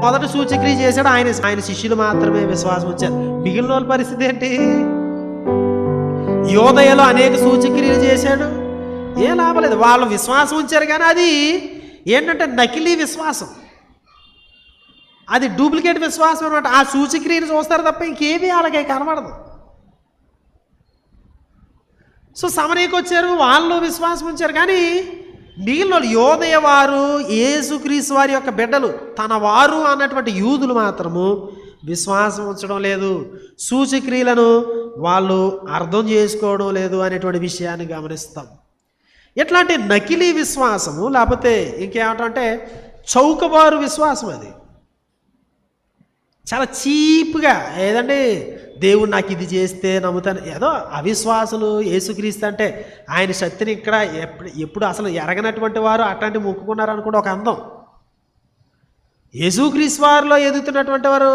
మొదటి సూచక్రియ చేశాడు ఆయన శిష్యులు మాత్రమే విశ్వాసం ఉంచారు. మిగిలిన వాళ్ళ పరిస్థితి ఏంటి? యోదయలో అనేక సూచక్రియలు చేశాడు, ఏ లాభం లేదు. వాళ్ళు విశ్వాసం ఉంచారు కానీ అది ఏంటంటే నకిలీ విశ్వాసం, అది డూప్లికేట్ విశ్వాసం అనమాట. ఆ సూచక్రియను చూస్తారు తప్ప ఇంకేమీ అలాగే కనబడదు. సో సమరయకు వచ్చారు, వాళ్ళు విశ్వాసం ఉంచారు కానీ మిగిలిన వాళ్ళు యోదయ వారు, యేసుక్రీస్తు వారి యొక్క బిడ్డలు, తన వారు అన్నటువంటి యూదులు మాత్రము విశ్వాసం ఉంచడం లేదు, సూచక్రియలను వాళ్ళు అర్థం చేసుకోవడం లేదు అనేటువంటి విషయాన్ని గమనిస్తాం. ఎట్లాంటి నకిలీ విశ్వాసము, లేకపోతే ఇంకేమంటే చౌకబారు విశ్వాసం, అది చాలా చీప్గా, ఏదండి దేవుడు నాకు ఇది చేస్తే నమ్ముతాను, ఏదో అవిశ్వాసులు. యేసుక్రీస్తు అంటే ఆయన శక్తిని ఇక్కడ ఎప్పుడు అసలు ఎరగనటువంటి వారు అట్లాంటి మొక్కుకున్నారు అనుకుంటే ఒక అందం. యేసుక్రీస్తు వారిలో ఎదుగుతున్నటువంటి వారు,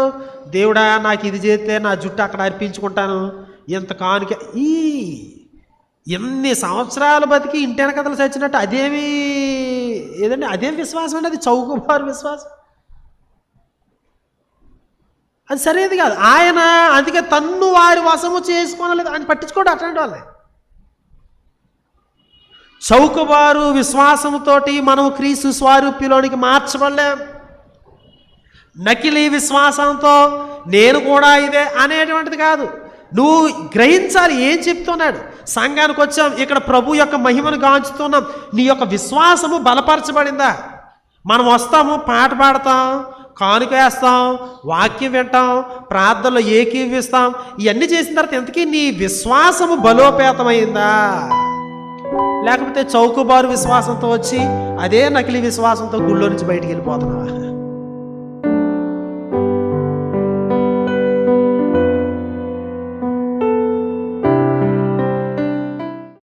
దేవుడా నాకు ఇది చేస్తే నా జుట్టు అక్కడ అర్పించుకుంటాను, ఎంత కానుక, ఎన్ని సంవత్సరాలు బతికి ఇంటి వెనకథలు చచ్చినట్టు, అదేం విశ్వాసం అండి? అది చౌకబారు విశ్వాసం, అది సరేది కాదు. ఆయన అందుకే తన్ను వారి వశము చేసుకోనలేదు, ఆయన పట్టించుకోడు అట్లాంటి వాళ్ళే. చౌకబారు విశ్వాసంతో మనం క్రీస్తు స్వరూపిలోనికి మార్చబడలేం. నకిలీ విశ్వాసంతో నేను కూడా ఇదే అనేటువంటిది కాదు. నువ్వు గ్రహించాలి ఏం చెప్తున్నాడు. సంఘానికి వచ్చాం, ఇక్కడ ప్రభు యొక్క మహిమను గాంచుతున్నాం, నీ యొక్క విశ్వాసము బలపరచబడిందా? మనం వస్తాము, పాట పాడతాం, కానుక వేస్తాం, వాక్యం వింటాం, ప్రార్థనలో ఏకీవిస్తాం, ఇవన్నీ చేసిన తర్వాత ఎంతకీ నీ విశ్వాసము బలోపేతమైందా? లేకపోతే చౌకబారు విశ్వాసంతో వచ్చి అదే నకిలీ విశ్వాసంతో గుళ్ళో నుంచి బయటికి వెళ్ళిపోతున్నావా?